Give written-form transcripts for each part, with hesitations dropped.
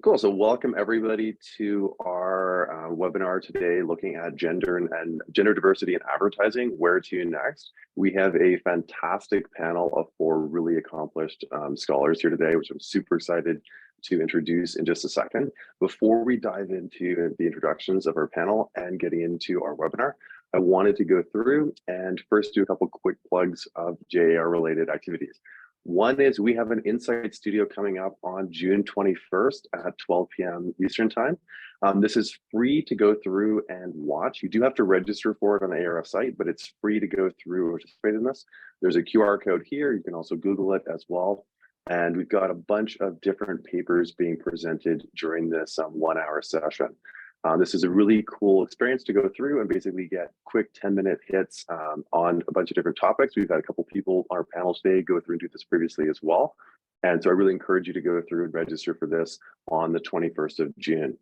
Cool. So welcome everybody to our webinar today, looking at gender and gender diversity in advertising. Where to next? We have a fantastic panel of four really accomplished scholars here today, which I'm super excited to introduce in just a second. Before we dive into the introductions of our panel and getting into our webinar, I wanted to go through and first do a couple quick plugs of JAR related activities. One is we have an Insight Studio coming up on June 21st at 12 p.m. Eastern Time. This is free to go through and watch. You do have to register for it on the ARF site, but it's free to go through and participate in this. There's a QR code here. You can also Google it as well. And we've got a bunch of different papers being presented during this 1 hour session. This is a really cool experience to go through and basically get quick 10-minute hits on a bunch of different topics. We've had a couple people on our panel today go through and do this previously as well. And so I really encourage you to go through and register for this on the 21st of June.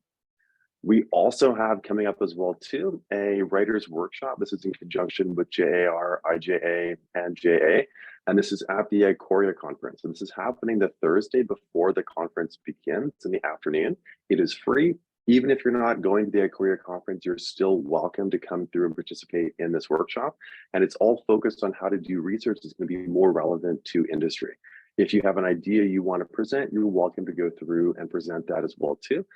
We also have coming up as well too, a writer's workshop. This is in conjunction with JAR, IJA, and JA. And this is at the ICORIA conference. And this is happening the Thursday before the conference begins in the afternoon. It is free. Even if you're not going to the ICORIA conference, you're still welcome to come through and participate in this workshop. And it's all focused on how to do research that's going to be more relevant to industry. If you have an idea you want to present, you're welcome to go through and present that as well too.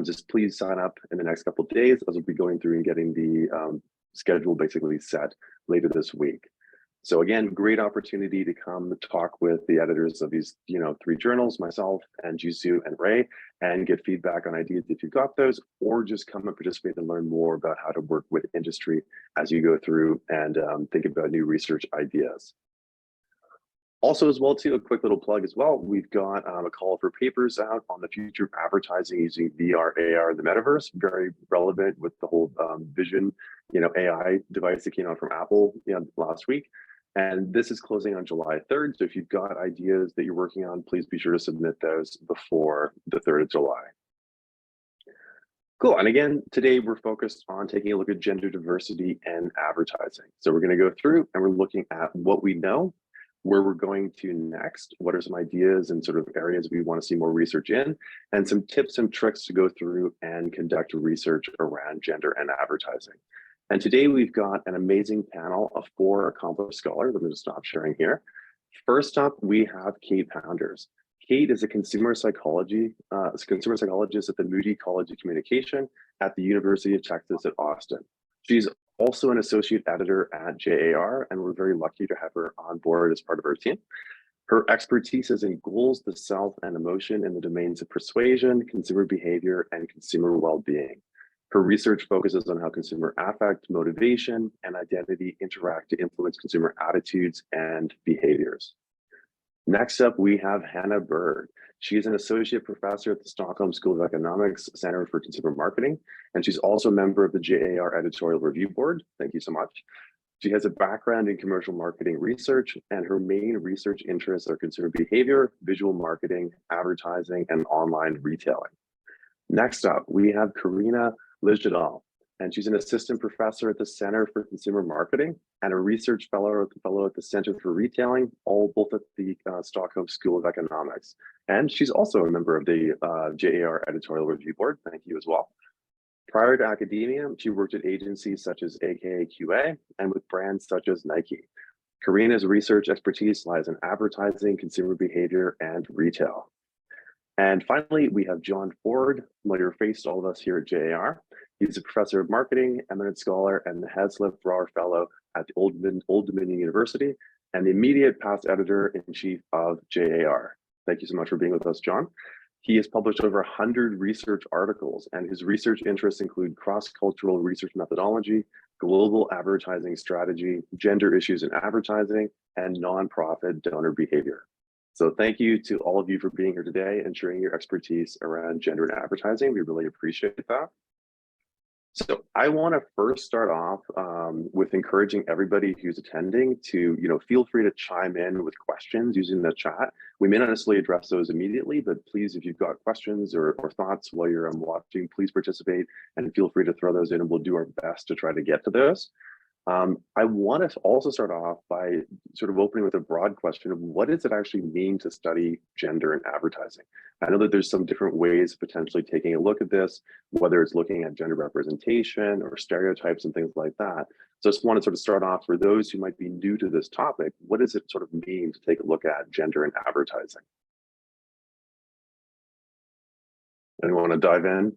Just please sign up in the next couple of days, as we'll be going through and getting the schedule basically set later this week. So again, great opportunity to come talk with the editors of these, three journals, myself and Jisoo and Ray, and get feedback on ideas if you've got those, or just come and participate and learn more about how to work with industry as you go through and think about new research ideas. Also as well too, a quick little plug as well, we've got a call for papers out on the future of advertising using VR, AR, the metaverse, very relevant with the whole vision, AI device that came out from Apple last week. And this is closing on July 3rd. So if you've got ideas that you're working on, please be sure to submit those before the 3rd of July. Cool. And again, today we're focused on taking a look at gender diversity and advertising. So we're going to go through and we're looking at what we know, where we're going to next, what are some ideas and sort of areas we want to see more research in, and some tips and tricks to go through and conduct research around gender and advertising. And today we've got an amazing panel of four accomplished scholars. I'm going to stop sharing here. First up, we have Kate Pounders. Kate is a consumer psychologist at the Moody College of Communication at the University of Texas at Austin. She's also an associate editor at JAR, and we're very lucky to have her on board as part of our team. Her expertise is in goals, the self, and emotion in the domains of persuasion, consumer behavior, and consumer well-being. Her research focuses on how consumer affect, motivation, and identity interact to influence consumer attitudes and behaviors. Next up, we have Hanna Berg. She is an associate professor at the Stockholm School of Economics Center for Consumer Marketing, and she's also a member of the JAR Editorial Review Board. Thank you so much. She has a background in commercial marketing research, and her main research interests are consumer behavior, visual marketing, advertising, and online retailing. Next up, we have Karina Liljedal, and she's an assistant professor at the Center for Consumer Marketing and a research fellow at the Center for Retailing, both at the Stockholm School of Economics. And she's also a member of the JAR Editorial Review Board. Thank you as well. Prior to academia, she worked at agencies such as AKA and with brands such as Nike. Karina's research expertise lies in advertising, consumer behavior, and retail. And finally, we have John Ford, familiar face to all of us here at JAR. He's a professor of marketing, eminent scholar, and the Heslip-Brouwer Fellow at the Old Dominion University, and the immediate past editor-in-chief of JAR. Thank you so much for being with us, John. He has published over 100 research articles, and his research interests include cross-cultural research methodology, global advertising strategy, gender issues in advertising, and nonprofit donor behavior. So thank you to all of you for being here today and sharing your expertise around gender and advertising. We really appreciate that. So I want to first start off with encouraging everybody who's attending to, feel free to chime in with questions using the chat. We may not necessarily address those immediately, but please, if you've got questions or thoughts while you're watching, please participate and feel free to throw those in, and we'll do our best to try to get to those. I want to also start off by sort of opening with a broad question of what does it actually mean to study gender in advertising? I know that there's some different ways of potentially taking a look at this, whether it's looking at gender representation or stereotypes and things like that. So I just want to sort of start off for those who might be new to this topic, what does it sort of mean to take a look at gender in advertising? Anyone want to dive in?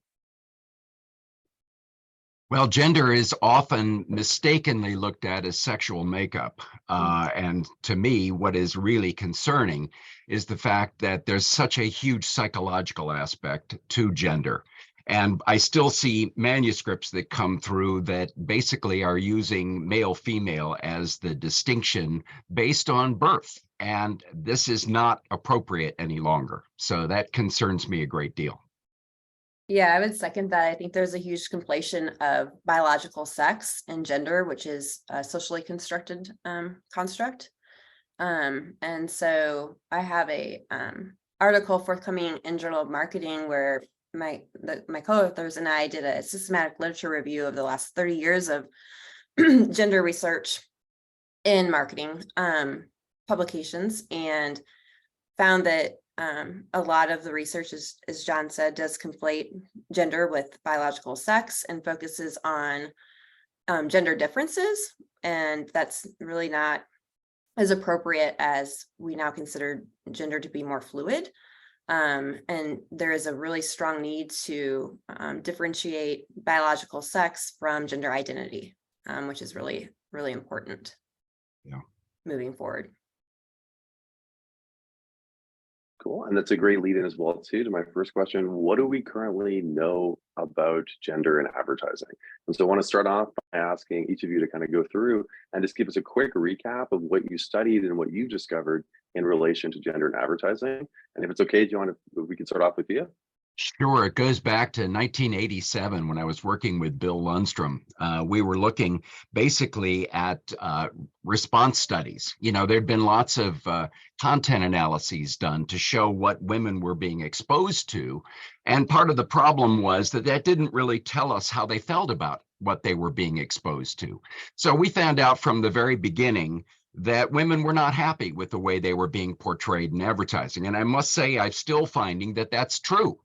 Well, gender is often mistakenly looked at as sexual makeup. And to me, what is really concerning is the fact that there's such a huge psychological aspect to gender. And I still see manuscripts that come through that basically are using male-female as the distinction based on birth. And this is not appropriate any longer. So that concerns me a great deal. Yeah, I would second that. I think there's a huge conflation of biological sex and gender, which is a socially constructed construct. And so I have a article forthcoming in Journal of Marketing where my co-authors and I did a systematic literature review of the last 30 years of gender research in marketing publications, and found that a lot of the research, as John said, does conflate gender with biological sex and focuses on gender differences. And that's really not as appropriate, as we now consider gender to be more fluid. And there is a really strong need to differentiate biological sex from gender identity, which is really, really important moving forward. Cool, and that's a great lead in as well too to my first question. What do we currently know about gender in advertising? And so I want to start off by asking each of you to kind of go through and just give us a quick recap of what you studied and what you discovered in relation to gender in advertising. And if it's okay, John, if we can start off with you. Sure. It goes back to 1987 when I was working with Bill Lundstrom. We were looking basically at response studies. You know, there'd been lots of content analyses done to show what women were being exposed to. And part of the problem was that didn't really tell us how they felt about what they were being exposed to. So we found out from the very beginning that women were not happy with the way they were being portrayed in advertising. And I must say, I'm still finding that that's true.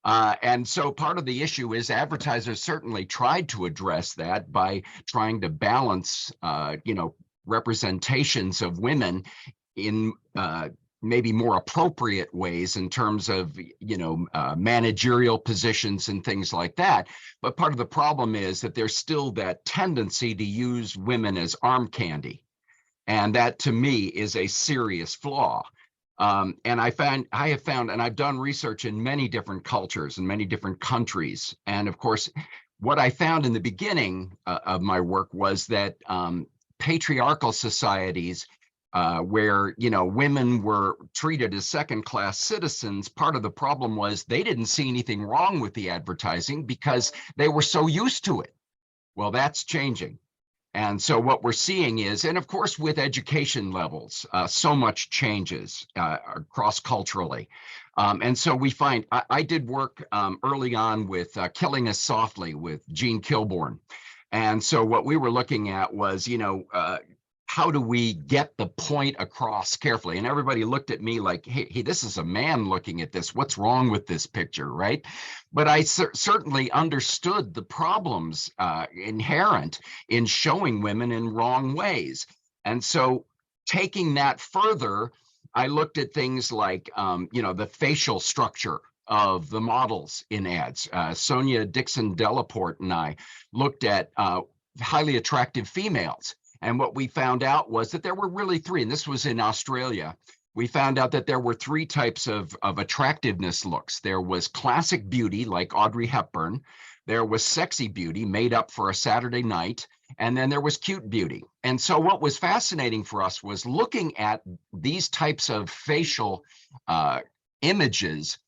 And so part of the issue is advertisers certainly tried to address that by trying to balance, representations of women in maybe more appropriate ways in terms of, managerial positions and things like that. But part of the problem is that there's still that tendency to use women as arm candy. And that to me is a serious flaw. And I have found, and I've done research in many different cultures and many different countries. And of course, what I found in the beginning of my work was that patriarchal societies where, women were treated as second-class citizens, part of the problem was they didn't see anything wrong with the advertising because they were so used to it. Well, that's changing. And so what we're seeing is, and of course with education levels, so much changes cross-culturally. And so we find, I did work early on with Killing Us Softly with Gene Kilborn. And so what we were looking at was, how do we get the point across carefully? And everybody looked at me like, hey, this is a man looking at this. What's wrong with this picture, right? But I certainly understood the problems inherent in showing women in wrong ways. And so taking that further, I looked at things like, the facial structure of the models in ads. Sonia Dixon Delaporte and I looked at highly attractive females. And what we found out was that there were really three, and this was in Australia. We found out that there were three types of attractiveness looks. There was classic beauty, like Audrey Hepburn. There was sexy beauty, made up for a Saturday night. And then there was cute beauty. And so what was fascinating for us was looking at these types of facial images,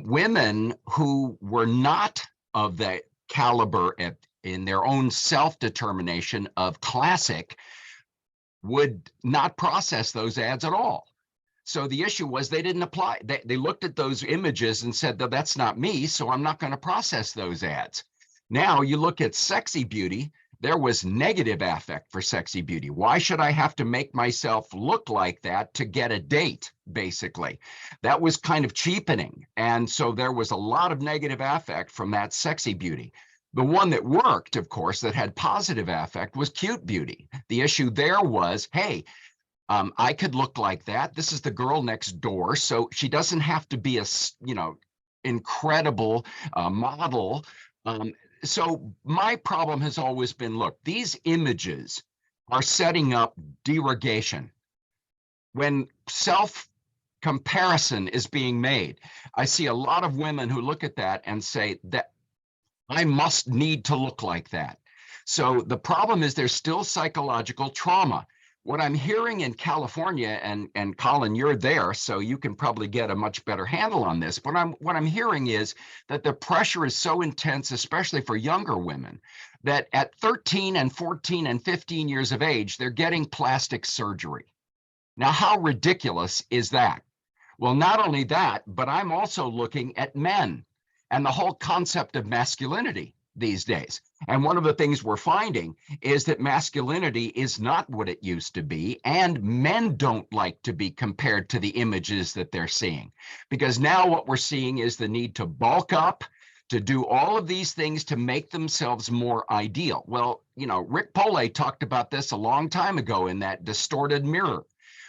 women who were not of the caliber in their own self-determination of classic would not process those ads at all. So the issue was they didn't apply. They looked at those images and said, that's not me, so I'm not going to process those ads. Now you look at sexy beauty, there was negative affect for sexy beauty. Why should I have to make myself look like that to get a date, basically? That was kind of cheapening. And so there was a lot of negative affect from that sexy beauty. The one that worked, of course, that had positive affect was cute beauty. The issue there was, hey, I could look like that. This is the girl next door, so she doesn't have to be a, incredible model. So my problem has always been, look, these images are setting up derogation. When self-comparison is being made, I see a lot of women who look at that and say that I must need to look like that. So the problem is there's still psychological trauma. What I'm hearing in California, and Colin, you're there, so you can probably get a much better handle on this, but what I'm hearing is that the pressure is so intense, especially for younger women, that at 13 and 14 and 15 years of age, they're getting plastic surgery. Now, how ridiculous is that? Well, not only that, but I'm also looking at men and the whole concept of masculinity these days. And one of the things we're finding is that masculinity is not what it used to be, and men don't like to be compared to the images that they're seeing. Because now what we're seeing is the need to bulk up, to do all of these things to make themselves more ideal. Well, Rick Pole talked about this a long time ago in that distorted mirror.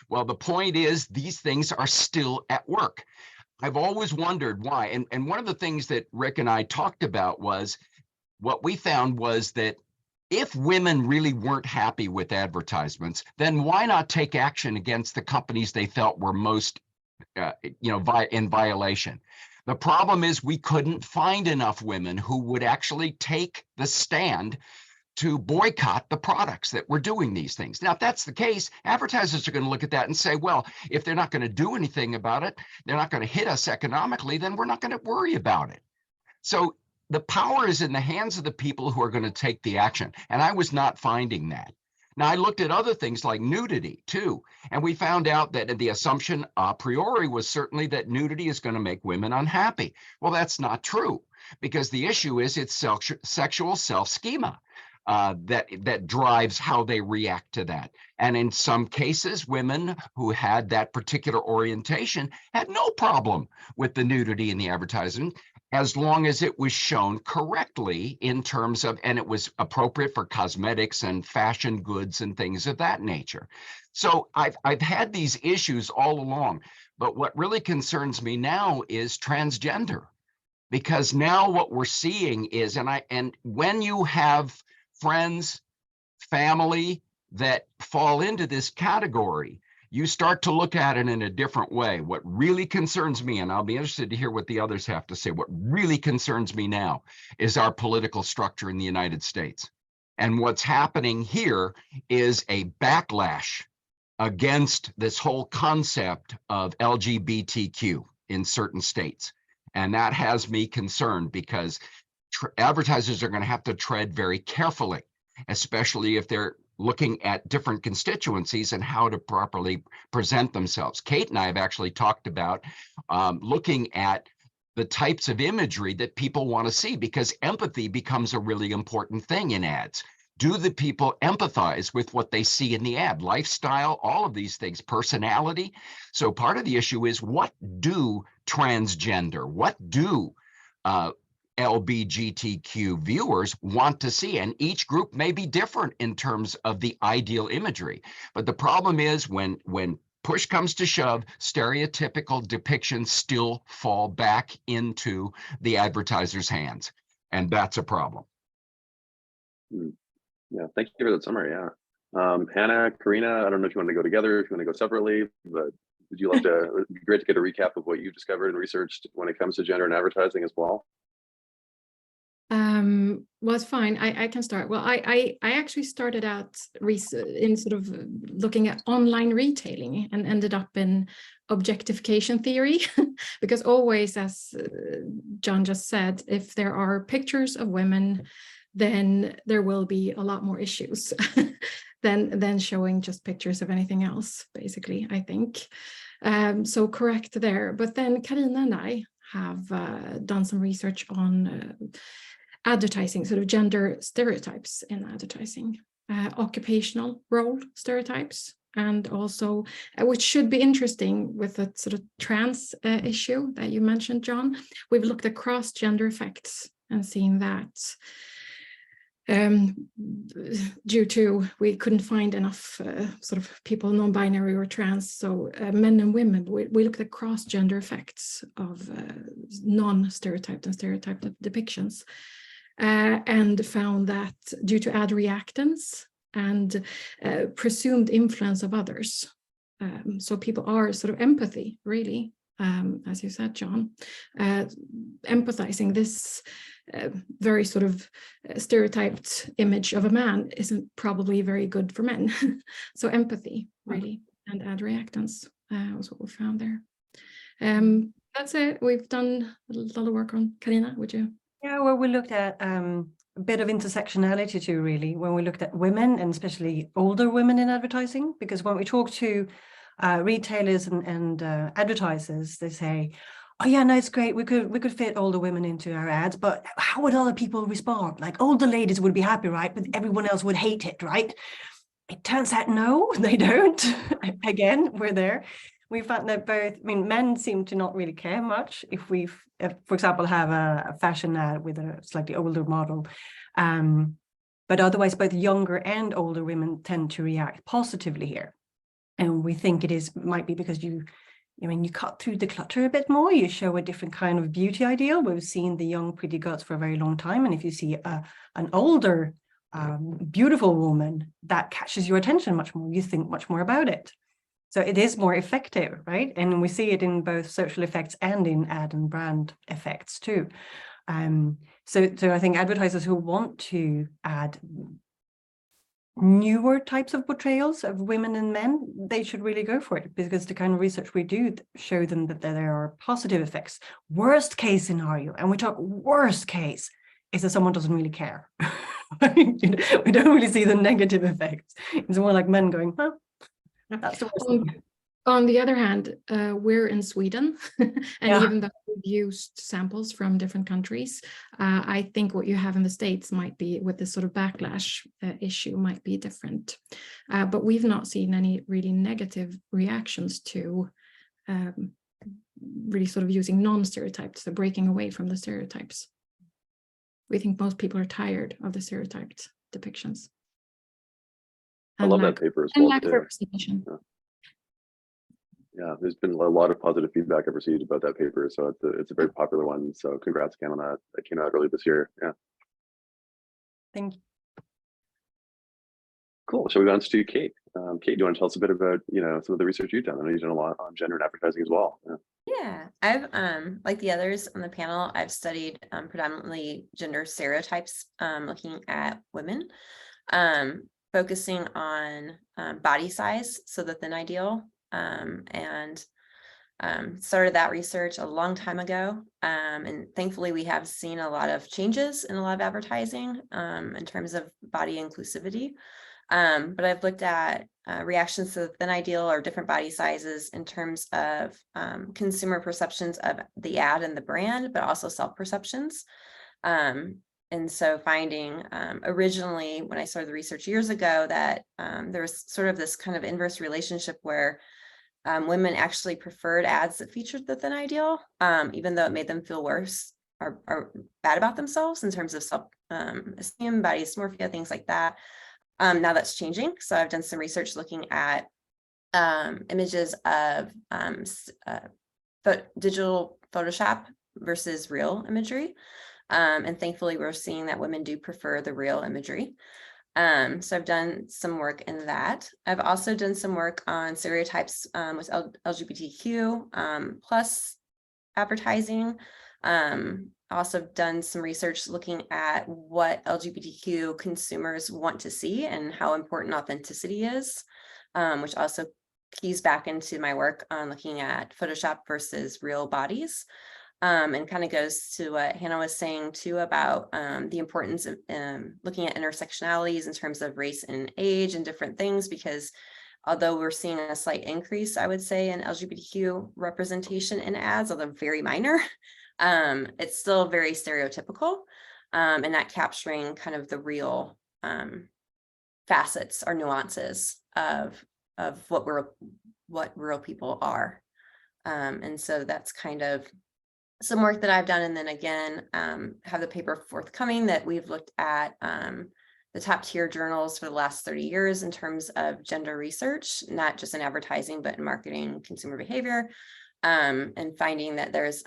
Well, the point is these things are still at work. I've always wondered why. And one of the things that Rick and I talked about was, what we found was that if women really weren't happy with advertisements, then why not take action against the companies they felt were most, in violation? The problem is we couldn't find enough women who would actually take the stand to boycott the products that were doing these things. Now, if that's the case, advertisers are going to look at that and say, well, if they're not going to do anything about it, they're not going to hit us economically, then we're not going to worry about it. So the power is in the hands of the people who are going to take the action. And I was not finding that. Now, I looked at other things like nudity too, and we found out that the assumption a priori was certainly that nudity is going to make women unhappy. Well, that's not true, because the issue is it's sexual self-schema. That drives how they react to that. And in some cases, women who had that particular orientation had no problem with the nudity in the advertising, as long as it was shown correctly in terms of, and it was appropriate for cosmetics and fashion goods and things of that nature. So I've had these issues all along, but what really concerns me now is transgender, because now what we're seeing is, and when you have friends, family that fall into this category, you start to look at it in a different way. What really concerns me, and I'll be interested to hear what the others have to say, what really concerns me now is our political structure in the United States. And what's happening here is a backlash against this whole concept of LGBTQ in certain states. And that has me concerned, because advertisers are going to have to tread very carefully, especially if they're looking at different constituencies and how to properly present themselves. Kate and I have actually talked about looking at the types of imagery that people want to see, because empathy becomes a really important thing in ads. Do the people empathize with what they see in the ad? Lifestyle, all of these things, personality. So part of the issue is, what do transgender, what do LGBTQ viewers want to see? And each group may be different in terms of the ideal imagery. But the problem is when push comes to shove, stereotypical depictions still fall back into the advertiser's hands. And that's a problem. Yeah, thank you for that summary. Yeah. Hanna, Karina, I don't know if you want to go together, if you want to go separately, but would you love to, it'd be great to get a recap of what you discovered and researched when it comes to gender and advertising as well. Well, it's fine. I can start. Well, I actually started out in sort of looking at online retailing and ended up in objectification theory, because always, as John just said, if there are pictures of women, then there will be a lot more issues than showing just pictures of anything else, basically, I think. So correct there. But then Karina and I have done some research on advertising, sort of gender stereotypes in advertising, occupational role stereotypes, and also, which should be interesting with the sort of trans issue that you mentioned, John. We've looked across gender effects and seen that due to we couldn't find enough sort of people non-binary or trans, so men and women, we looked at cross-gender effects of non-stereotyped and stereotyped depictions, and found that due to ad reactance and presumed influence of others, so people are sort of empathy, really, as you said, John, empathizing. This very sort of stereotyped image of a man isn't probably very good for men. So empathy, really, and ad reactance was what we found there. That's it. We've done a lot of work on. Karina, would you? Yeah, well, we looked at a bit of intersectionality too, really, when we looked at women, and especially older women in advertising, because when we talk to retailers and advertisers, they say, oh yeah, no, it's great, we could fit older women into our ads, but how would other people respond? Like, older ladies would be happy, right? But everyone else would hate it, right? It turns out, no, they don't. Again, we're there. We found that both, I mean, men seem to not really care much if we, for example, have a fashion ad with a slightly older model. But otherwise, both younger and older women tend to react positively here. And we think might be because you cut through the clutter a bit more, you show a different kind of beauty ideal. We've seen the young pretty girls for a very long time. And if you see an older, beautiful woman, that catches your attention much more. You think much more about it. So it is more effective, right? And we see it in both social effects and in ad and brand effects too. So I think advertisers who want to add newer types of portrayals of women and men, they should really go for it, because the kind of research we do show them that there are positive effects. Worst case scenario, and we talk worst case, is that someone doesn't really care. We don't really see the negative effects. It's more like men going, well, that's the worst thing. On the other hand, we're in Sweden, and even though we've used samples from different countries, I think what you have in the States might be, with this sort of backlash issue, might be different. But we've not seen any really negative reactions to really sort of using non-stereotypes, so breaking away from the stereotypes. We think most people are tired of the stereotyped depictions. I love that paper as well. And lack of representation. Yeah, there's been a lot of positive feedback I've received about that paper, so it's a very popular one. So congrats again on that. That came out early this year. Yeah. Thank you. Cool. So we go on to Kate. Kate, do you want to tell us a bit about some of the research you've done? I know you've done a lot on gender and advertising as well. Yeah, I've like the others on the panel, I've studied predominantly gender stereotypes, looking at women, focusing on body size, so the thin ideal. And started that research a long time ago. And thankfully we have seen a lot of changes in a lot of advertising in terms of body inclusivity. But I've looked at reactions to the thin ideal or different body sizes in terms of consumer perceptions of the ad and the brand, but also self-perceptions. And so finding originally when I started the research years ago that there was sort of this kind of inverse relationship where women actually preferred ads that featured the thin ideal, even though it made them feel worse or bad about themselves in terms of self-esteem, body dysmorphia, things like that. Now that's changing. So I've done some research looking at images of digital Photoshop versus real imagery. And thankfully, we're seeing that women do prefer the real imagery. So I've done some work in that. I've also done some work on stereotypes with LGBTQ plus advertising. Also done some research looking at what LGBTQ consumers want to see and how important authenticity is, which also keys back into my work on looking at Photoshop versus real bodies. And kind of goes to what Hanna was saying too about the importance of looking at intersectionalities in terms of race and age and different things, because although we're seeing a slight increase, I would say, in LGBTQ representation in ads, although very minor, it's still very stereotypical. and not capturing kind of the real facets or nuances of what rural people are. And so that's kind of some work that I've done. And then again, have the paper forthcoming that we've looked at the top tier journals for the last 30 years in terms of gender research, not just in advertising, but in marketing, consumer behavior, and finding that there's,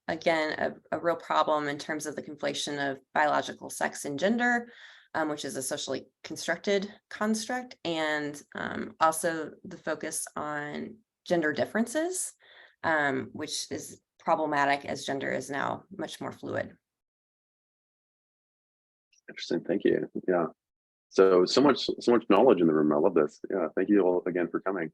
again, a real problem in terms of the conflation of biological sex and gender, which is a socially constructed construct, and also the focus on gender differences, which is problematic as gender is now much more fluid. Interesting. Thank you. Yeah. So much knowledge in the room. I love this. Yeah. Thank you all again for coming.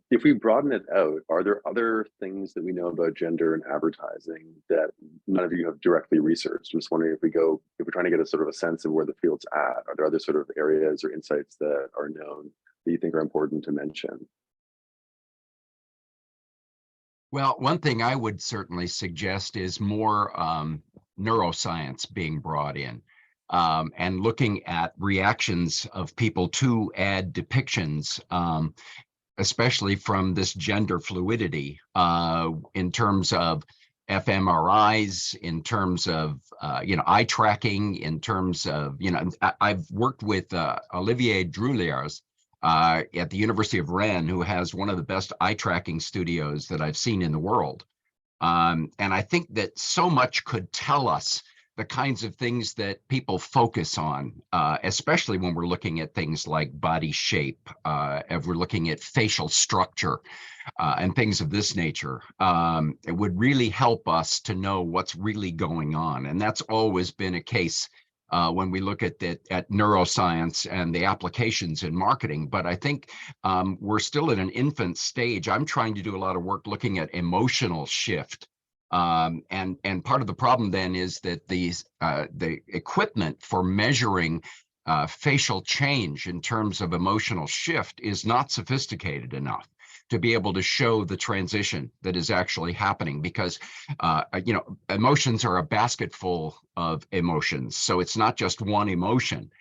If we broaden it out, are there other things that we know about gender and advertising that none of you have directly researched? I'm just wondering if we're trying to get a sort of a sense of where the field's at, are there other sort of areas or insights that are known that you think are important to mention? Well, one thing I would certainly suggest is more neuroscience being brought in, and looking at reactions of people to ad depictions, especially from this gender fluidity, in terms of fMRIs, in terms of eye tracking, in terms of I've worked with Olivier Druliers at the University of Rennes, who has one of the best eye tracking studios that I've seen in the world. And I think that so much could tell us the kinds of things that people focus on, especially when we're looking at things like body shape, if we're looking at facial structure, and things of this nature. It would really help us to know what's really going on. And that's always been a case when we look at neuroscience and the applications in marketing. But I think we're still at an infant stage. I'm trying to do a lot of work looking at emotional shift. And part of the problem then is that the equipment for measuring facial change in terms of emotional shift is not sophisticated enough to be able to show the transition that is actually happening, because emotions are a basket full of emotions. So it's not just one emotion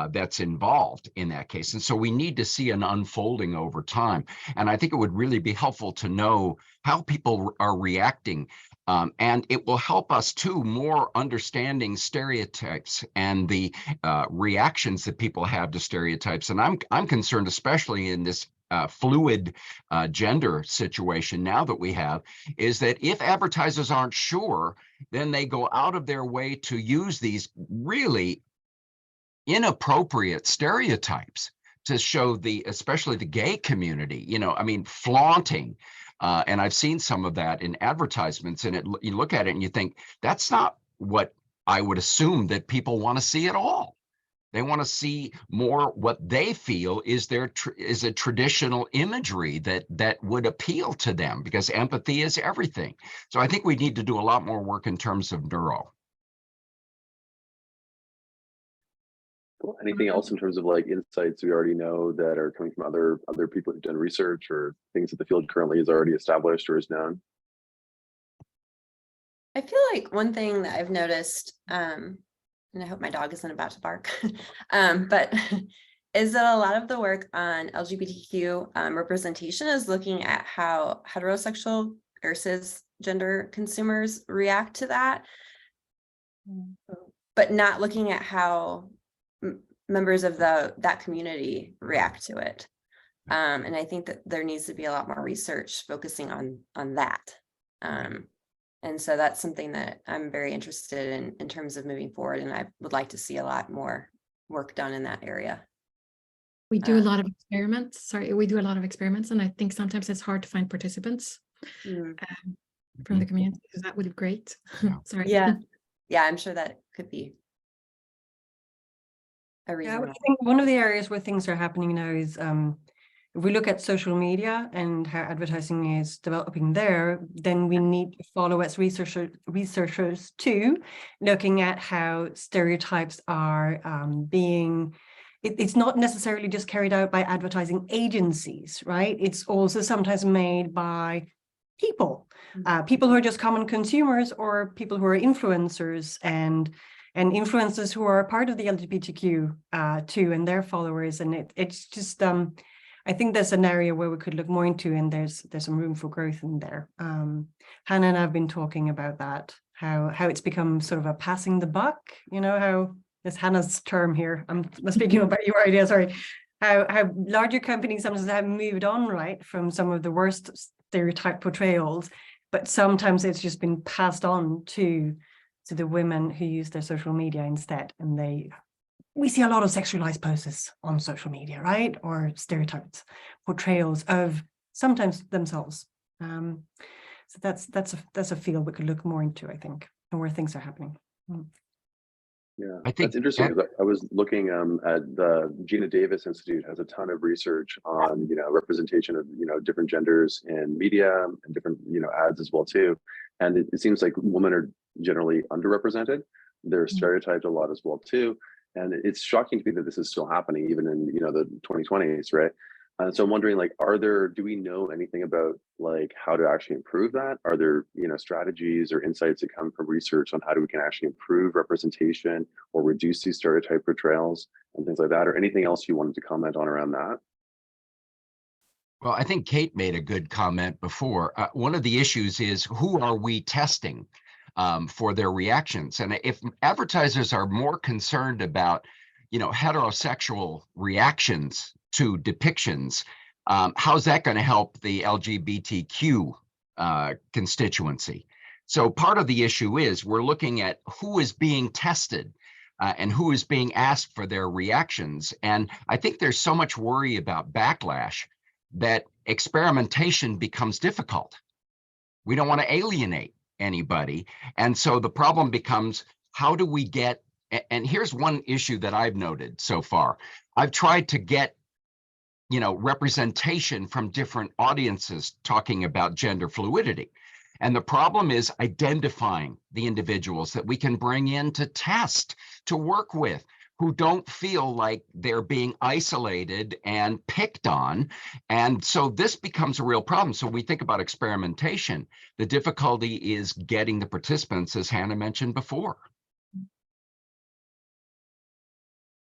that's involved in that case. And so we need to see an unfolding over time. And I think it would really be helpful to know how people are reacting. And it will help us too, more understanding stereotypes and the reactions that people have to stereotypes. And I'm concerned, especially in this fluid gender situation now that we have, is that if advertisers aren't sure, then they go out of their way to use these really inappropriate stereotypes to show especially the gay community, flaunting. And I've seen some of that in advertisements, and you look at it and you think, that's not what I would assume that people want to see at all. They want to see more what they feel is a traditional imagery that would appeal to them, because empathy is everything. So I think we need to do a lot more work in terms of neuro. Cool. Anything else in terms of like insights we already know that are coming from other people who've done research, or things that the field currently is already established or is known? I feel like one thing that I've noticed, and I hope my dog isn't about to bark, but is that a lot of the work on LGBTQ representation is looking at how heterosexual or cisgender consumers react to that, but not looking at how members of that community react to it. And I think that there needs to be a lot more research focusing on that. And so that's something that I'm very interested in terms of moving forward. And I would like to see a lot more work done in that area. We do a lot of experiments. We do a lot of experiments. And I think sometimes it's hard to find participants from the community. So that would be great. Sorry. Yeah. Yeah, I'm sure that could be a reason. Yeah, I think one of the areas where things are happening now is if we look at social media and how advertising is developing there, then we need to follow as researchers too, looking at how stereotypes are being, it's not necessarily just carried out by advertising agencies, right? It's also sometimes made by people, people who are just common consumers, or people who are influencers and influencers who are part of the LGBTQ too, and their followers. And it's just, I think there's an area where we could look more into, and there's some room for growth in there. Hanna and I have been talking about that, how it's become sort of a passing the buck, you know, how it's Hanna's term here. I'm speaking about your idea, sorry. How larger companies sometimes have moved on, right, from some of the worst stereotype portrayals, but sometimes it's just been passed on to the women who use their social media instead. And we see a lot of sexualized posts on social media, right? Or stereotyped portrayals of sometimes themselves. So that's a field we could look more into, I think, and where things are happening. Yeah, I think that's interesting. I was looking at the Gina Davis Institute has a ton of research on, you know, representation of, you know, different genders in media and different, you know, ads as well too. And it seems like women are generally underrepresented. They're stereotyped a lot as well too. And it's shocking to me that this is still happening even in, you know, the 2020s, right? So I'm wondering, like, do we know anything about like how to actually improve that? Are there, you know, strategies or insights that come from research on how we can actually improve representation or reduce these stereotype portrayals and things like that? Or anything else you wanted to comment on around that? Well, I think Kate made a good comment before. One of the issues is, who are we testing for their reactions? And if advertisers are more concerned about, you know, heterosexual reactions to depictions, how's that going to help the LGBTQ constituency? So part of the issue is we're looking at who is being tested and who is being asked for their reactions. And I think there's so much worry about backlash that experimentation becomes difficult. We don't want to alienate anybody. And so the problem becomes, how do we get, and here's one issue that I've noted so far. I've tried to get, you know, representation from different audiences talking about gender fluidity. And the problem is identifying the individuals that we can bring in to test, to work with, who don't feel like they're being isolated and picked on. And so this becomes a real problem. So we think about experimentation. The difficulty is getting the participants, as Hanna mentioned before.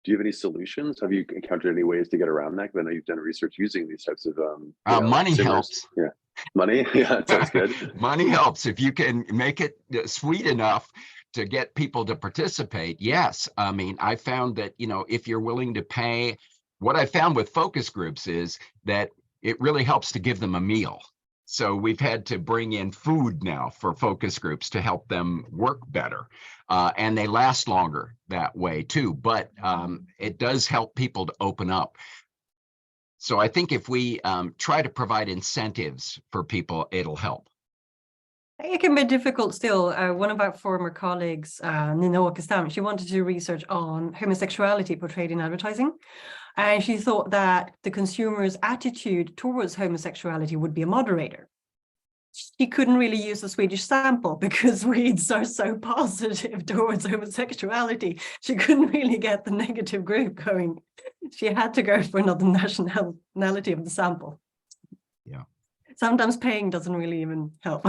Do you have any solutions? Have you encountered any ways to get around that? Because I know you've done research using these types of money consumers. helps. Yeah, money. Yeah, sounds good. Money helps if you can make it sweet enough to get people to participate. Yes, I mean, I found that, you know, if you're willing to pay, what I found with focus groups is that it really helps to give them a meal. So we've had to bring in food now for focus groups to help them work better. And they last longer that way too, but it does help people to open up. So I think if we try to provide incentives for people, it'll help. It can be difficult still. One of our former colleagues, Nina Åkestam, she wanted to do research on homosexuality portrayed in advertising. And she thought that the consumer's attitude towards homosexuality would be a moderator. She couldn't really use a Swedish sample because Swedes are so positive towards homosexuality. She couldn't really get the negative group going. She had to go for another nationality of the sample. Yeah. Sometimes paying doesn't really even help.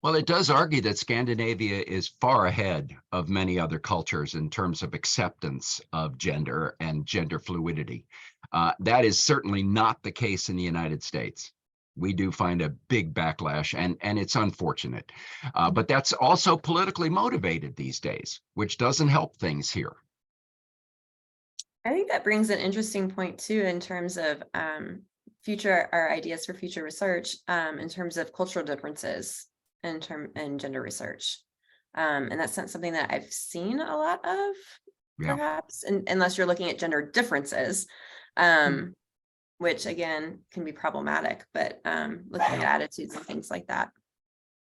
Well, it does argue that Scandinavia is far ahead of many other cultures in terms of acceptance of gender and gender fluidity. That is certainly not the case in the United States. We do find a big backlash, and it's unfortunate. But that's also politically motivated these days, which doesn't help things here. I think that brings an interesting point too, in terms of future or ideas for future research, in terms of cultural differences in gender research. And that's not something that I've seen a lot of, perhaps, unless you're looking at gender differences, which again can be problematic, but looking at attitudes and things like that.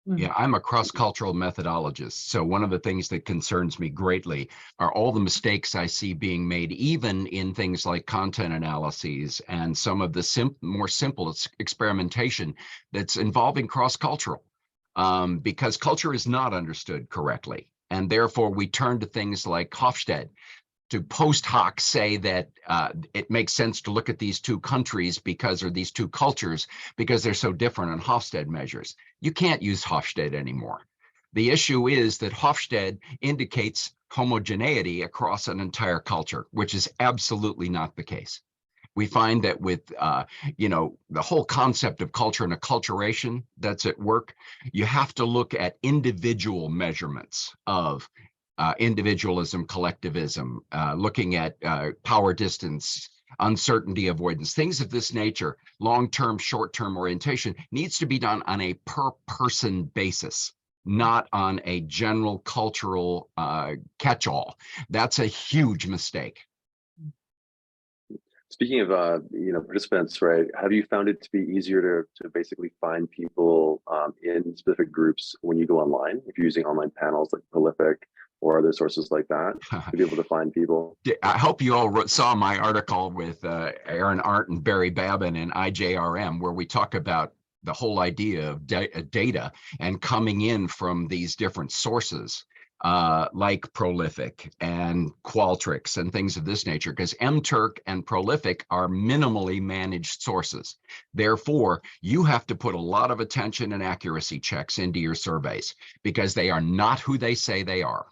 Yeah, I'm a cross-cultural methodologist. So one of the things that concerns me greatly are all the mistakes I see being made, even in things like content analyses and some of the more simple experimentation that's involving cross-cultural, because culture is not understood correctly. And therefore we turn to things like Hofstede to post hoc say that it makes sense to look at these two countries or these two cultures because they're so different on Hofstede measures. You can't use Hofstede anymore. The issue is that Hofstede indicates homogeneity across an entire culture, which is absolutely not the case. We find that with, the whole concept of culture and acculturation that's at work, you have to look at individual measurements of individualism, collectivism, looking at power distance, uncertainty avoidance, things of this nature. Long-term, short-term orientation needs to be done on a per-person basis, not on a general cultural catch-all. That's a huge mistake. Speaking of participants, right? Have you found it to be easier to basically find people in specific groups when you go online? If you're using online panels like Prolific or other sources like that, to be able to find people? I hope you all saw my article with Aaron Arndt and Barry Babin in IJRM, where we talk about the whole idea of data and coming in from these different sources. Like Prolific and Qualtrics and things of this nature, because MTurk and Prolific are minimally managed sources. Therefore, you have to put a lot of attention and accuracy checks into your surveys because they are not who they say they are.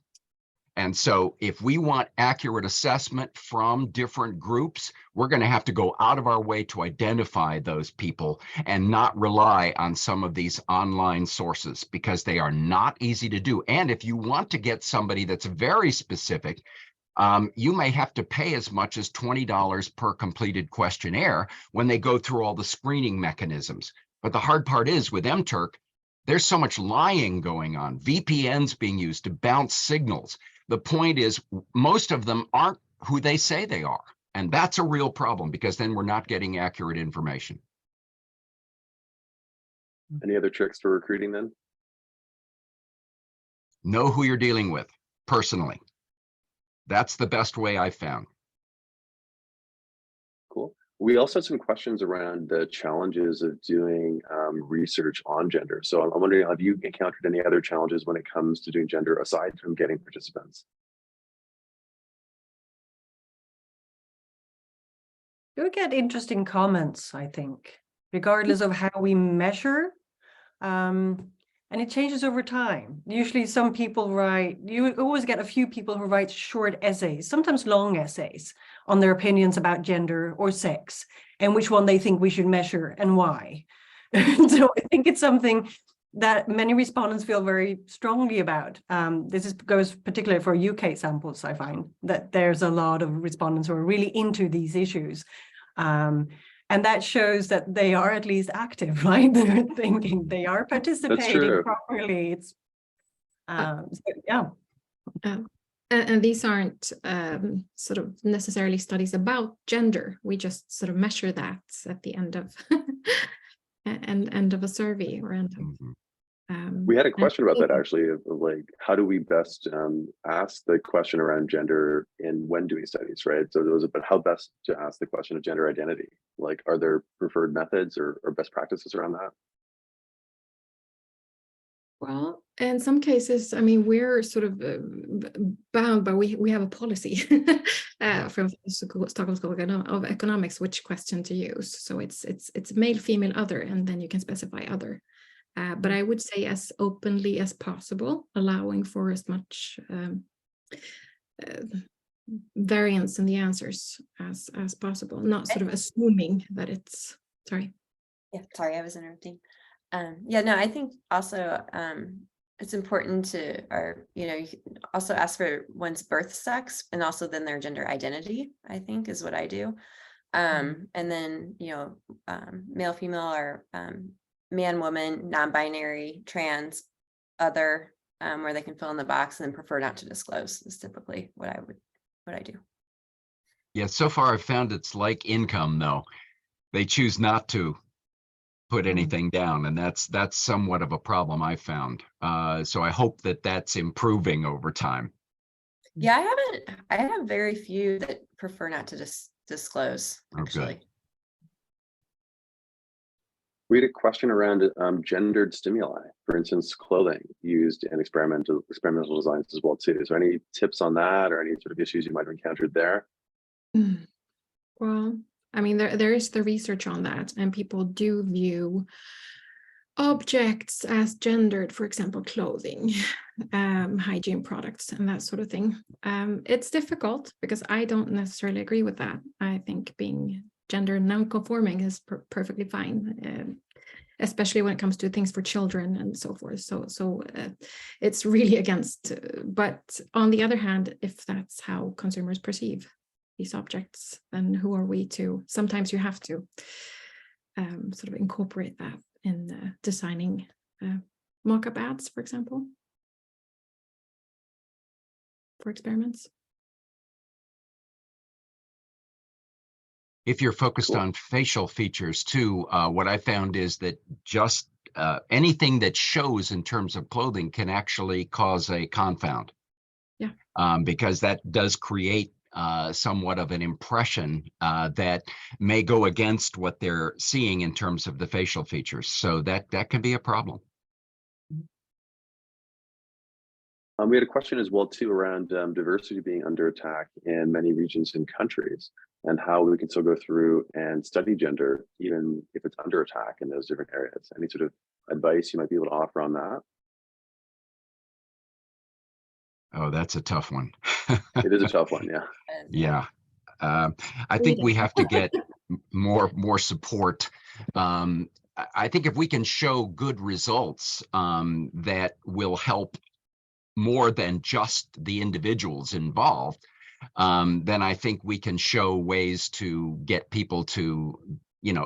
And so if we want accurate assessment from different groups, we're going to have to go out of our way to identify those people and not rely on some of these online sources because they are not easy to do. And if you want to get somebody that's very specific, you may have to pay as much as $20 per completed questionnaire when they go through all the screening mechanisms. But the hard part is with MTurk, there's so much lying going on, VPNs being used to bounce signals. The point is, most of them aren't who they say they are. And that's a real problem because then we're not getting accurate information. Any other tricks for recruiting then? Know who you're dealing with personally. That's the best way I've found. Cool. We also have some questions around the challenges of doing research on gender. So I'm wondering, have you encountered any other challenges when it comes to doing gender aside from getting participants? You get interesting comments, I think, regardless of how we measure. And it changes over time. Usually some people write, you always get a few people who write short essays, sometimes long essays, on their opinions about gender or sex and which one they think we should measure and why. So I think it's something that many respondents feel very strongly about. Goes particularly for UK samples, I find that there's a lot of respondents who are really into these issues. And that shows that they are at least active, right? They're thinking, they are participating properly. It's so, yeah. And these aren't sort of necessarily studies about gender. We just sort of measure that at the end of end of a survey or end of. We had a question about that actually, of like, how do we best ask the question around gender when doing studies, right? So there was about how best to ask the question of gender identity. Like, are there preferred methods or best practices around that? Well, in some cases, I mean, we're sort of bound, but we have a policy from Stockholm School of Economics, which question to use. So it's male, female, other, and then you can specify other. But I would say as openly as possible, allowing for as much variance in the answers as possible, not sort of assuming that it's, sorry. Yeah, sorry, I was interrupting. Yeah, no, I think also it's important to, you can also ask for one's birth sex and also then their gender identity, I think is what I do. And then, male, female, or man, woman, non-binary, trans, other, where they can fill in the box and then prefer not to disclose is typically what I do. Yeah, so far I've found it's like income though. They choose not to put anything down, and that's somewhat of a problem I found. So I hope that that's improving over time. Yeah, I have very few that prefer not to disclose, actually. We had a question around gendered stimuli, for instance, clothing used in experimental designs as well too. Is there any tips on that, or any sort of issues you might have encountered there? Well, I mean, there is the research on that, and people do view objects as gendered, for example, clothing, hygiene products, and that sort of thing. It's difficult because I don't necessarily agree with that. I think being gender non-conforming is perfectly fine, especially when it comes to things for children and so forth. So it's really against. But on the other hand, if that's how consumers perceive these objects, then who are we to? Sometimes you have to sort of incorporate that in designing mock-up ads, for example, for experiments. If you're focused on facial features too, what I found is that just anything that shows in terms of clothing can actually cause a confound. Yeah. Because that does create somewhat of an impression that may go against what they're seeing in terms of the facial features. So that can be a problem. We had a question as well too around diversity being under attack in many regions and countries, and how we can still go through and study gender even if it's under attack in those different areas. Any sort of advice you might be able to offer on that? Oh, that's a tough one. It is a tough one, yeah. Yeah. I think we have to get more support. I think if we can show good results that will help more than just the individuals involved, then I think we can show ways to get people to,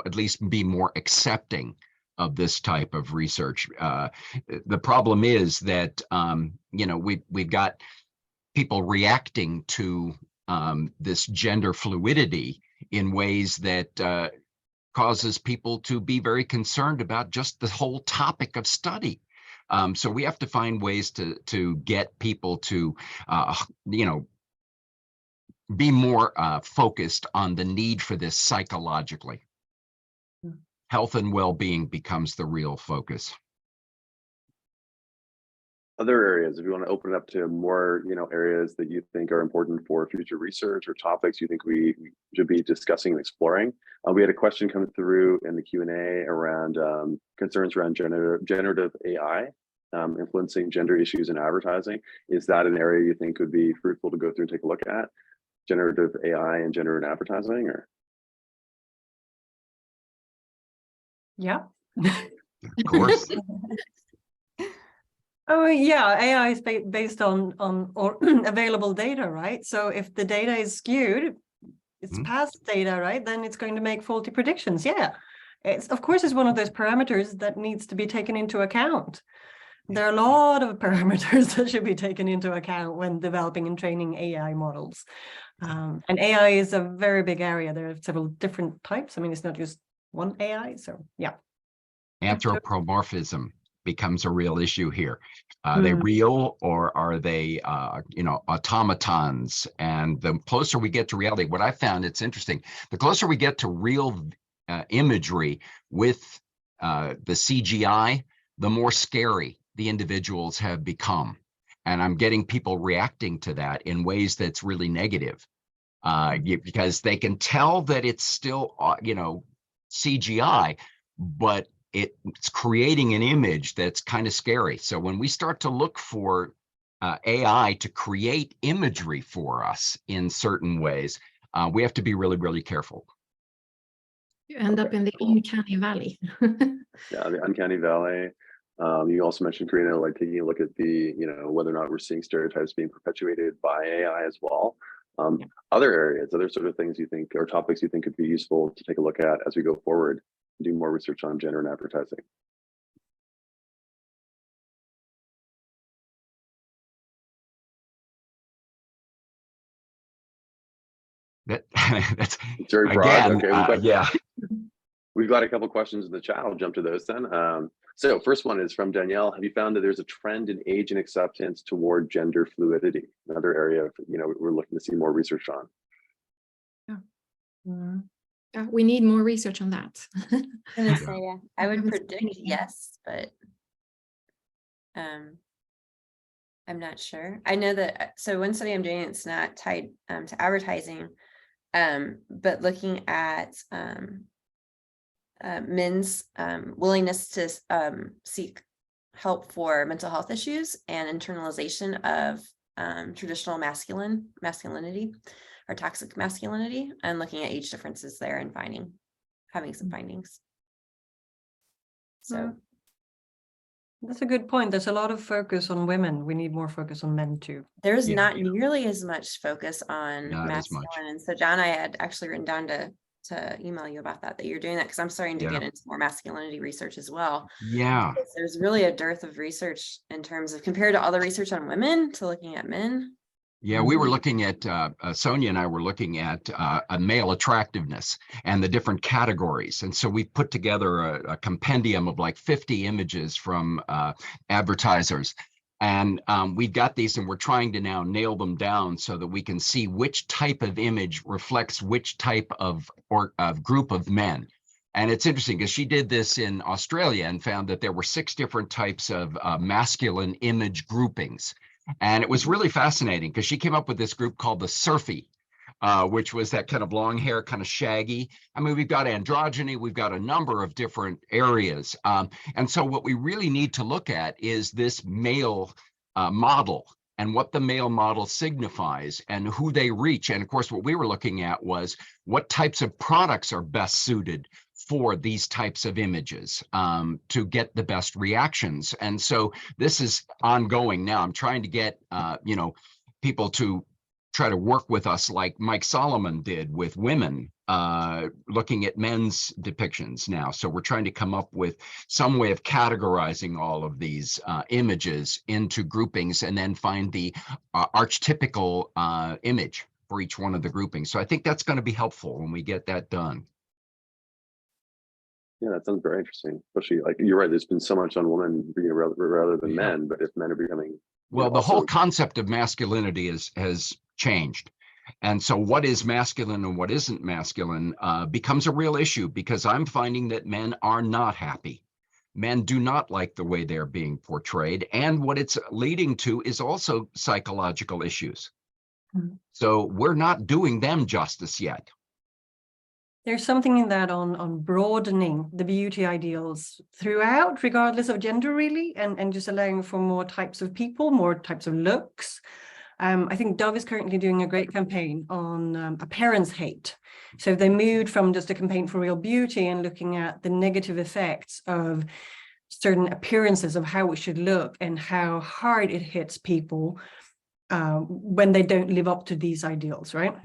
at least be more accepting of this type of research. The problem is that, we've got people reacting to this gender fluidity in ways that causes people to be very concerned about just the whole topic of study. So we have to find ways to get people to, be more focused on the need for this psychologically. Health and well-being becomes the real focus. Other areas, if you want to open it up to more, areas that you think are important for future research or topics you think we should be discussing and exploring. We had a question come through in the Q&A around concerns around generative AI influencing gender issues in advertising. Is that an area you think would be fruitful to go through and take a look at? Generative AI and gender in advertising, or? Yeah. Of course. Oh yeah, AI is based on or available data, right? So if the data is skewed, it's past data, right? Then it's going to make faulty predictions. Yeah, it's of course is one of those parameters that needs to be taken into account. There are a lot of parameters that should be taken into account when developing and training AI models. And AI is a very big area. There are several different types. I mean, it's not just one AI. So yeah. Anthropomorphism becomes a real issue here. Are they real, or are they, automatons? And the closer we get to reality, what I found, it's interesting, the closer we get to real imagery with the CGI, the more scary the individuals have become. And I'm getting people reacting to that in ways that's really negative, because they can tell that it's still, CGI, but it's creating an image that's kind of scary. So when we start to look for AI to create imagery for us in certain ways, we have to be really, really careful. You end up in the uncanny valley. Yeah, the uncanny valley. You also mentioned, Karina, like taking a look at the, whether or not we're seeing stereotypes being perpetuated by AI as well. Other areas, other sort of things you think, or topics you think could be useful to take a look at as we go forward, do more research on gender and advertising. That's it's very broad. Again, okay, we've got a couple questions in the chat. I'll jump to those then. So first one is from Danielle. Have you found that there's a trend in age and acceptance toward gender fluidity? Another area of, we're looking to see more research on. Yeah, we need more research on that. Gonna say, yeah, I would haven't seen predict anything. yes, but I'm not sure. I know that, so one study I'm doing, it's not tied to advertising, but looking at men's willingness to seek help for mental health issues and internalization of traditional masculinity or toxic masculinity, and looking at age differences there and having some findings. So That's a good point. There's a lot of focus on women. We need more focus on men too. there's Yeah. not nearly as much focus on Not as much. masculine. And so John, I had actually written down to email you about that you're doing that, because I'm starting to Yeah. get into more masculinity research as well. Yeah. Because there's really a dearth of research in terms of, compared to all the research on women to looking at men. Yeah, we were looking at, Sonia and I were looking at a male attractiveness and the different categories. And so we put together a compendium of like 50 images from advertisers. And we've got these and we're trying to now nail them down so that we can see which type of image reflects which type of group of men. And it's interesting because she did this in Australia and found that there were 6 different types of masculine image groupings. And it was really fascinating because she came up with this group called the surfy, which was that kind of long hair, kind of shaggy. I mean, we've got androgyny, we've got a number of different areas. And so what we really need to look at is this male model and what the male model signifies and who they reach. And of course, what we were looking at was what types of products are best suited for these types of images to get the best reactions. And so this is ongoing now. I'm trying to get people to try to work with us like Mike Solomon did with women, looking at men's depictions now. So we're trying to come up with some way of categorizing all of these images into groupings and then find the archetypical image for each one of the groupings. So I think that's going to be helpful when we get that done. Yeah, that sounds very interesting. Especially, like, you're right, there's been so much on women rather than men, but if men are becoming, well, the whole concept of masculinity has changed. And so what is masculine and what isn't masculine becomes a real issue, because I'm finding that men are not happy. Men do not like the way they're being portrayed. And what it's leading to is also psychological issues. Mm-hmm. So we're not doing them justice yet. There's something in that on broadening the beauty ideals throughout, regardless of gender, really, and just allowing for more types of people, more types of looks. I think Dove is currently doing a great campaign on appearance hate. So they moved from just a campaign for real beauty and looking at the negative effects of certain appearances of how it should look and how hard it hits people when they don't live up to these ideals, right?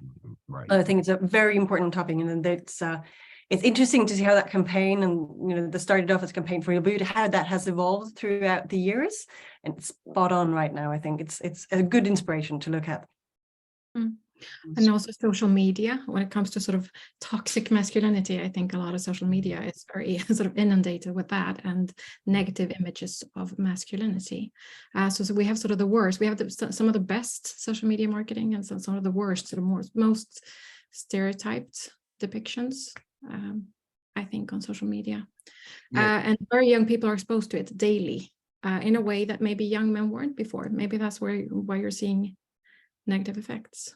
Right. I think it's a very important topic, and it's interesting to see how that campaign, and that started off as a campaign for real beauty, how that has evolved throughout the years, and it's spot on right now. I think it's a good inspiration to look at. And also social media, when it comes to sort of toxic masculinity, I think a lot of social media is very sort of inundated with that and negative images of masculinity. So we have sort of the worst. We have some of the best social media marketing and some of the worst, sort of most stereotyped depictions, I think, on social media. Yeah. And very young people are exposed to it daily in a way that maybe young men weren't before. Maybe that's why you're seeing negative effects,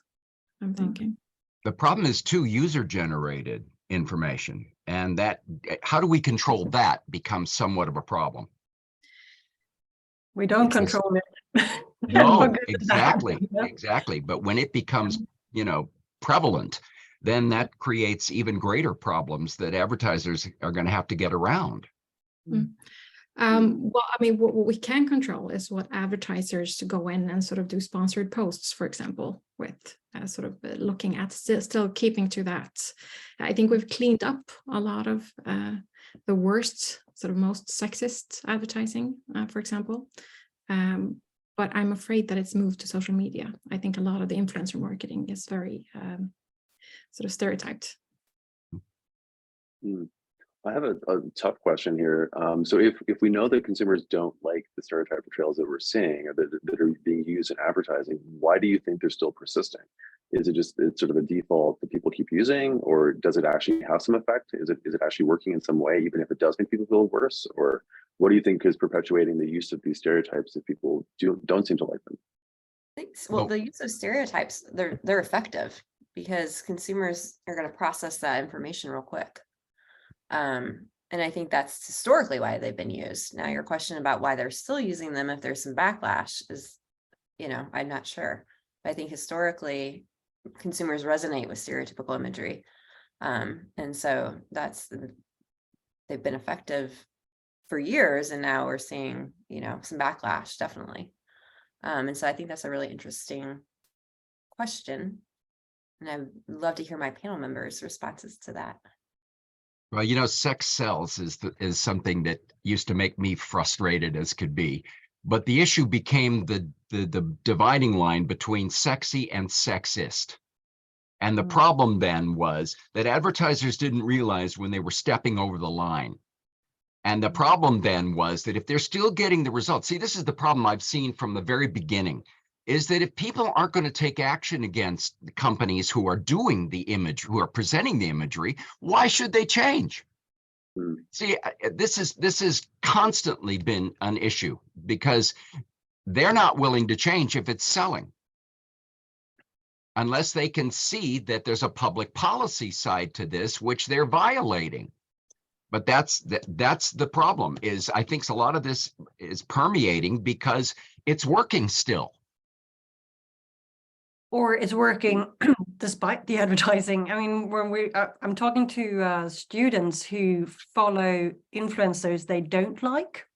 I'm thinking. The problem is too user-generated information, and that how do we control that becomes somewhat of a problem. We don't control it. No, exactly. But when it becomes, prevalent, then that creates even greater problems that advertisers are going to have to get around. Well, I mean, what we can control is what advertisers go in and sort of do sponsored posts, for example, with sort of looking at still keeping to that. I think we've cleaned up a lot of the worst, sort of most sexist advertising, for example. But I'm afraid that it's moved to social media. I think a lot of the influencer marketing is very sort of stereotyped. I have a tough question here. So if we know that consumers don't like the stereotype portrayals that we're seeing or that are being used in advertising, why do you think they're still persisting? Is it just it's sort of a default that people keep using, or does it actually have some effect? Is it actually working in some way, even if it does make people feel worse? Or what do you think is perpetuating the use of these stereotypes if people don't seem to like them? Well, the use of stereotypes, they're effective because consumers are going to process that information real quick. And I think that's historically why they've been used. Now, your question about why they're still using them, if there's some backlash, is, I'm not sure. But I think historically, consumers resonate with stereotypical imagery. And so they've been effective for years, and now we're seeing, some backlash, definitely. And so I think that's a really interesting question. And I'd love to hear my panel members' responses to that. Well, sex sells is something that used to make me frustrated as could be. But the issue became the dividing line between sexy and sexist. And the problem then was that advertisers didn't realize when they were stepping over the line. And the problem then was that if they're still getting the results, see, this is the problem I've seen from the very beginning, is that if people aren't going to take action against the companies who are doing the image, who are presenting the imagery, why should they change? See, this has constantly been an issue because they're not willing to change if it's selling, unless they can see that there's a public policy side to this, which they're violating. But that's the problem, is I think a lot of this is permeating because it's working still. Or it's working despite the advertising. I mean, when I'm talking to students who follow influencers they don't like.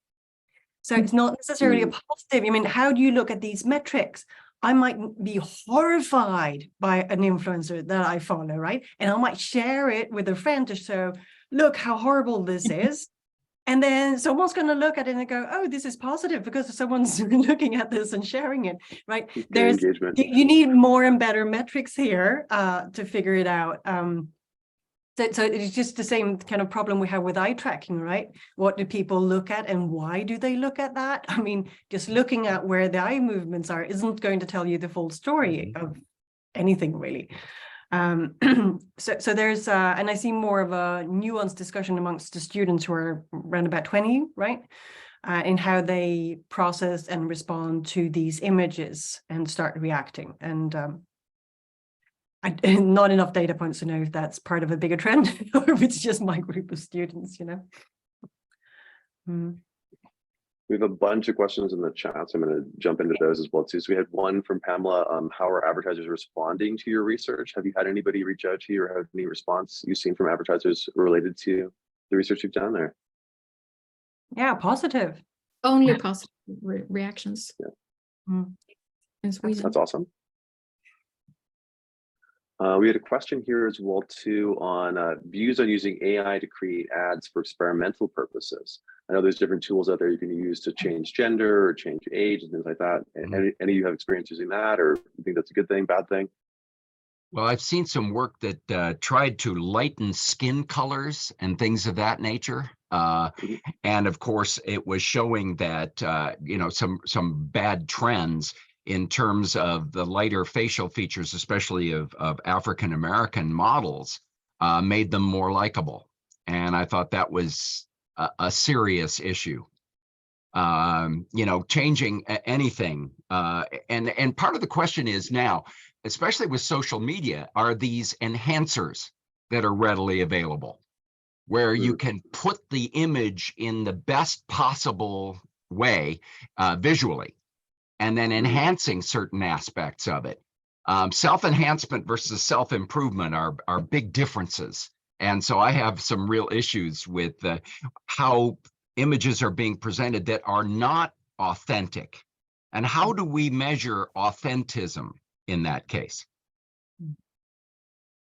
So it's not necessarily a positive. I mean, how do you look at these metrics? I might be horrified by an influencer that I follow, right? And I might share it with a friend to show, look how horrible this is. And then someone's going to look at it and go, oh, this is positive because someone's looking at this and sharing it, right? There's engagement. You need more and better metrics here to figure it out. So it's just the same kind of problem we have with eye tracking, right? What do people look at and why do they look at that? I mean, just looking at where the eye movements are isn't going to tell you the full story of anything, really. So there's and I see more of a nuanced discussion amongst the students who are around about 20, right, in how they process and respond to these images and start reacting. And not enough data points to know if that's part of a bigger trend or if it's just my group of students, We have a bunch of questions in the chat, so I'm going to jump into those as well too. So we had one from Pamela. How are advertisers responding to your research? Have you had anybody reach out to you or have any response you've seen from advertisers related to the research you've done there? Yeah, positive. Only positive reactions. Yeah. In Sweden. That's awesome. We had a question here as well too on views on using AI to create ads for experimental purposes. I know there's different tools out there you can use to change gender or change age and things like that. Any of you have experience using that, or you think that's a good thing, bad thing? Well, I've seen some work that tried to lighten skin colors and things of that nature. And of course, it was showing that, some bad trends in terms of the lighter facial features, especially of African-American models, made them more likable. And I thought that was a serious issue. Changing anything. And part of the question is now, especially with social media, are these enhancers that are readily available, where you can put the image in the best possible way visually, and then enhancing certain aspects of it. Self-enhancement versus self-improvement are big differences. And so I have some real issues with how images are being presented that are not authentic. And how do we measure authentism in that case?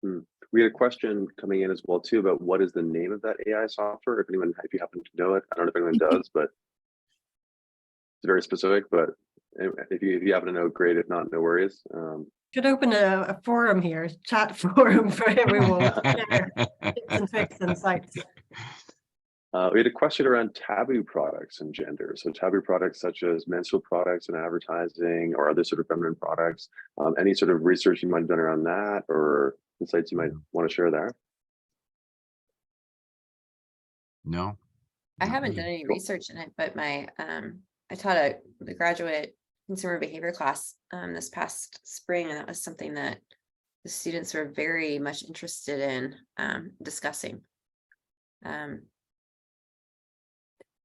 We had a question coming in as well too about what is the name of that AI software? If you happen to know it, I don't know if anyone does, but it's very specific. But if you happen to know, great. If not, no worries. Should open a forum here, chat forum for everyone. Tips and tricks and sites. We had a question around taboo products and gender. So taboo products such as menstrual products and advertising or other sort of feminine products. Any sort of research you might have done around that or insights you might want to share there? No. I not haven't really. done any Cool. research in it, but my I taught the graduate consumer behavior class this past spring, and that was something that the students were very much interested in discussing.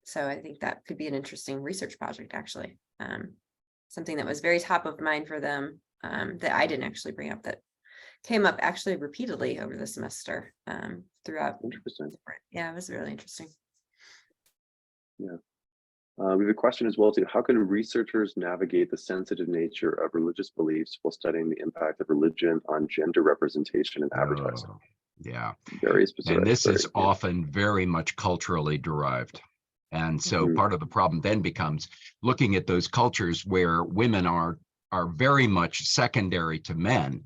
So I think that could be an interesting research project, actually. Something that was very top of mind for them that I didn't actually bring up, that came up actually repeatedly over the semester throughout. Interesting. Yeah, it was really interesting. Yeah. We have a question as well too. How can researchers navigate the sensitive nature of religious beliefs while studying the impact of religion on gender representation in advertising? Oh, yeah. Very specific. And this is yeah. often very much culturally derived. And so Mhm. part of the problem then becomes looking at those cultures where women are very much secondary to men.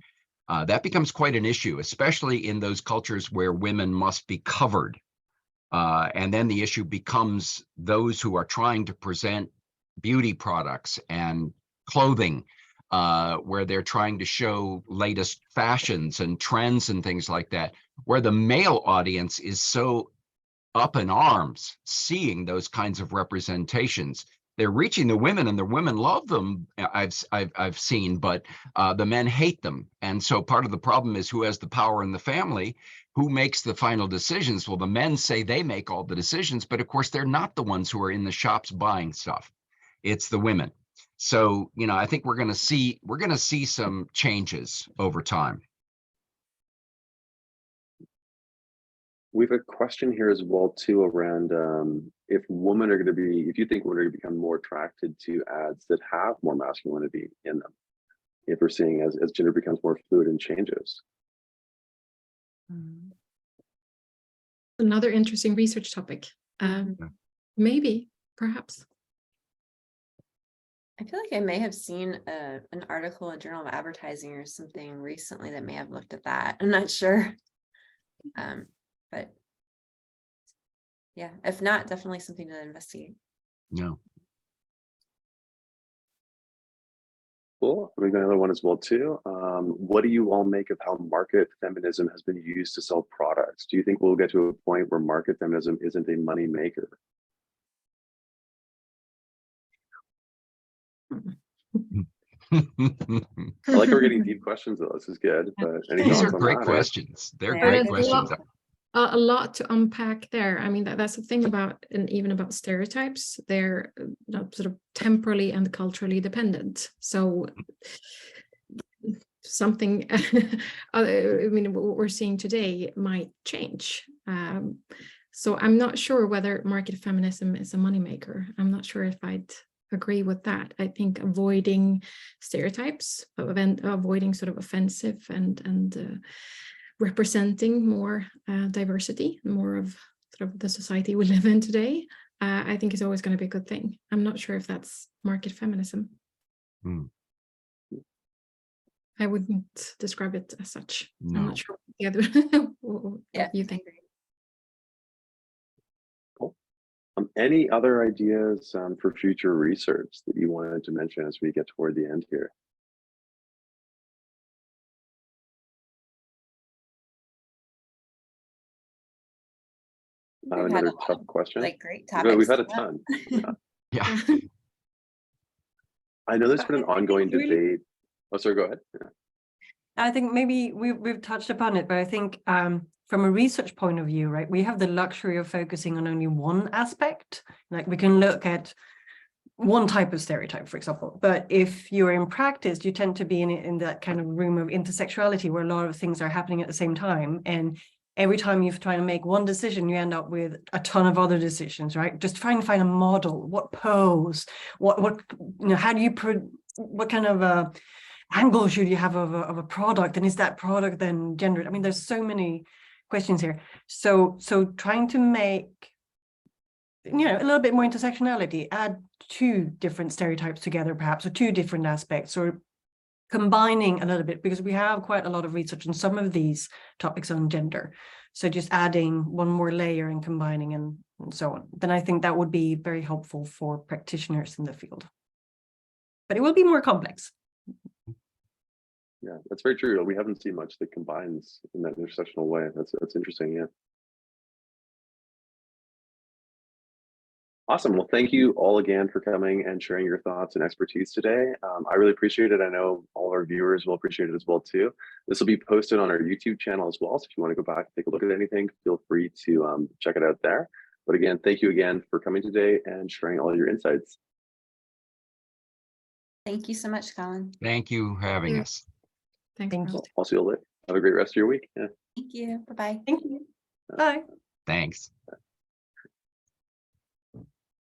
That becomes quite an issue, especially in those cultures where women must be covered. And then the issue becomes those who are trying to present beauty products and clothing, where they're trying to show latest fashions and trends and things like that, where the male audience is so up in arms seeing those kinds of representations. They're reaching the women and the women love them, I've seen, but the men hate them. And so part of the problem is who has the power in the family, who makes the final decisions. Well, the men say they make all the decisions, but of course they're not the ones who are in the shops buying stuff. It's the women. So, you know, I think we're going to see some changes over time. We have a question here as well too around if women are going to be, if you think women are going to become more attracted to ads that have more masculinity in them, if we're seeing as gender becomes more fluid and changes. Another interesting research topic. Maybe, perhaps. I feel like I may have seen an article in Journal of Advertising or something recently that may have looked at that. I'm not sure. But yeah, if not, definitely something to investigate. No. Cool. We've got another one as well too. What do you all make of how market feminism has been used to sell products? Do you think we'll get to a point where market feminism isn't a money maker? I like we're getting deep questions though. This is good. But any These thoughts are on great that, questions. They're Yeah, great it is questions. A lot to unpack there. I mean, that's the thing about, and even about stereotypes, they're sort of temporally and culturally dependent. So something, I mean, what we're seeing today might change. So I'm not sure whether market feminism is a moneymaker. I'm not sure if I'd agree with that. I think avoiding stereotypes, avoiding sort of offensive and representing more diversity, more of sort of the society we live in today, I think is always going to be a good thing. I'm not sure if that's market feminism. I wouldn't describe it as such. No. I'm not sure what you think. Cool. Any other ideas for future research that you wanted to mention as we get toward the end here? Another tough question. Like great topics. We've had a ton. Yeah. I know there's been an ongoing debate. Oh, sorry, go ahead. Yeah. I think maybe we've touched upon it, but I think from a research point of view, right, we have the luxury of focusing on only one aspect. Like we can look at one type of stereotype, for example, but if you're in practice, you tend to be in that kind of room of intersectionality where a lot of things are happening at the same time. And every time you try to make one decision, you end up with a ton of other decisions, right? Just trying to find a model, what pose, what you know, how do you what kind of angle should you have of a product, and is that product then gendered? I mean, there's so many questions here. So trying to make, you know, a little bit more intersectionality, add two different stereotypes together, perhaps, or two different aspects, or combining a little bit, because we have quite a lot of research on some of these topics on gender. So just adding one more layer and combining and so on, then I think that would be very helpful for practitioners in the field. But it will be more complex. Yeah, that's very true. We haven't seen much that combines in that intersectional way. That's interesting. Yeah. Awesome. Well, thank you all again for coming and sharing your thoughts and expertise today. I really appreciate it. I know all our viewers will appreciate it as well too. This will be posted on our YouTube channel as well. So if you want to go back and take a look at anything, feel free to check it out there. But again, thank you again for coming today and sharing all your insights. Thank you so much, Colin. Thank you for having us. Thanks. Thank Colin. you. I'll see you later. Have a great rest of your week. Yeah. Thank you. Bye-bye. Thank you. Bye. Thanks.